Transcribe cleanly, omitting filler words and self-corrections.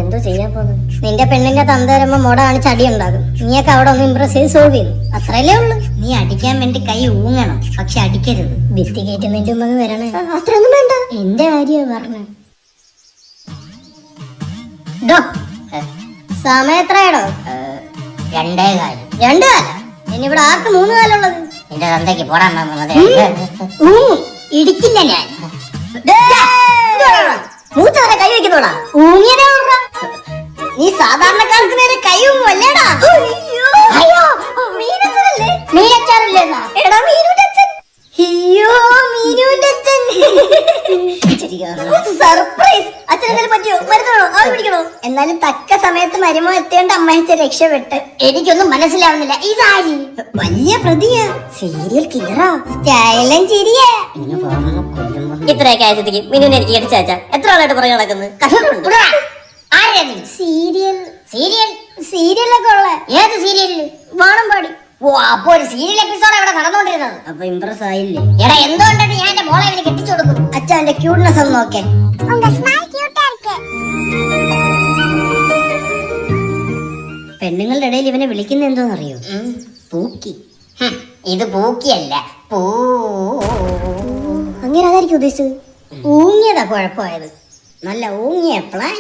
എന്തോ ചെയ്യാൻ പോകുന്നു? നിന്റെ പെണ്ണിന്റെ തന്ത വരുമ്പോ മോട കാണിച്ച് അടി ഉണ്ടാകും. നീയൊക്കെ അവിടെ ഒന്ന് ഇംപ്രസ് ചെയ്ത് സോൾവ് ചെയ്തു. അത്രയല്ലേ ഉള്ളു. നീ അടിക്കാൻ വേണ്ടി കൈ ഊങ്ങണം, പക്ഷെ അടിക്കരുത്. ഭിത്തി കയറ്റുന്നതിന്റെ മുമ്പ് വരണേ. അത്രയൊന്നും വേണ്ട, എന്റെ കാര്യമാണ് പറഞ്ഞ. സമയം എത്രയാടോ? 2:15. 2 കാലം? ഇനി ഇവിടെ ആർക്ക് 3 കാലുള്ളത്? നിന്റെ തന്തയ്ക്ക് പോടാൻ ഇടിക്കില്ല ഞാൻ. മൂത്തവരെ കൈ വെക്കുന്നോടാ. ഊങ്ങിയതാ. നീ സാധാരണക്കാർക്ക് നേരെ കൈ ഊങ്ങുമല്ലേടാ? മീനച്ചാറല്ലേന്നാ? എടാ മീനുന്റെ അച്ഛൻ. അയ്യോ മീനുന്റെ അച്ഛൻ. സർപ്രൈസ്. അച്ഛനെന്തായാലും പറ്റിയോ? മരുന്നാണോ? ആവി പിടിക്കണോ? എന്നാലും തക്ക സമയത്ത് മരുമോ എത്തേണ്ട അമ്മയച്ച രക്ഷപ്പെട്ട്. എനിക്കൊന്നും മനസ്സിലാവുന്നില്ല. ഇതാരി വലിയ പ്രതിയാ, സീരിയൽ കില്ലറാ, സ്റ്റൈലൻ ചിരിയാ. ഇത്രയൊക്കെ ആഴ്ചത്തേക്ക് മിനുവിനെ എനിക്ക് അടിച്ചാച്ച എത്ര ആളായിട്ട് പുറകെ നടക്കുന്നത്? സീരിയലൊക്കെ ഉള്ള ഏത് സീരിയലില്? വാണമ്പാടി. ഓ, അപ്പൊ ഒരു സീരിയൽ എപ്പിസോഡ് അവിടെ നടന്നുകൊണ്ടിരുന്നത്. അപ്പൊ ഇംപ്രസ് ആയില്ലേ? എടാ, എന്തുകൊണ്ടാണ് ഞാൻ എന്റെ മോളെ അവന് കെട്ടിച്ചു കൊടുക്കും? അച്ഛന്റെ ക്യൂട്ട്നെസ് ഒന്ന് നോക്കേ. പെണ്ണുങ്ങളുടെ ഇടയിൽ ഇവനെ വിളിക്കുന്ന എന്തോന്നറിയോ? പൂക്കി. ഇത് പൂക്കിയല്ല, പൂ. അങ്ങനെ അതായിരിക്കും ഉദ്ദേശിച്ചത്. ഊങ്ങിയതാ കുഴപ്പമായത്. നല്ല ഊങ്ങിയ പ്ലാൻ.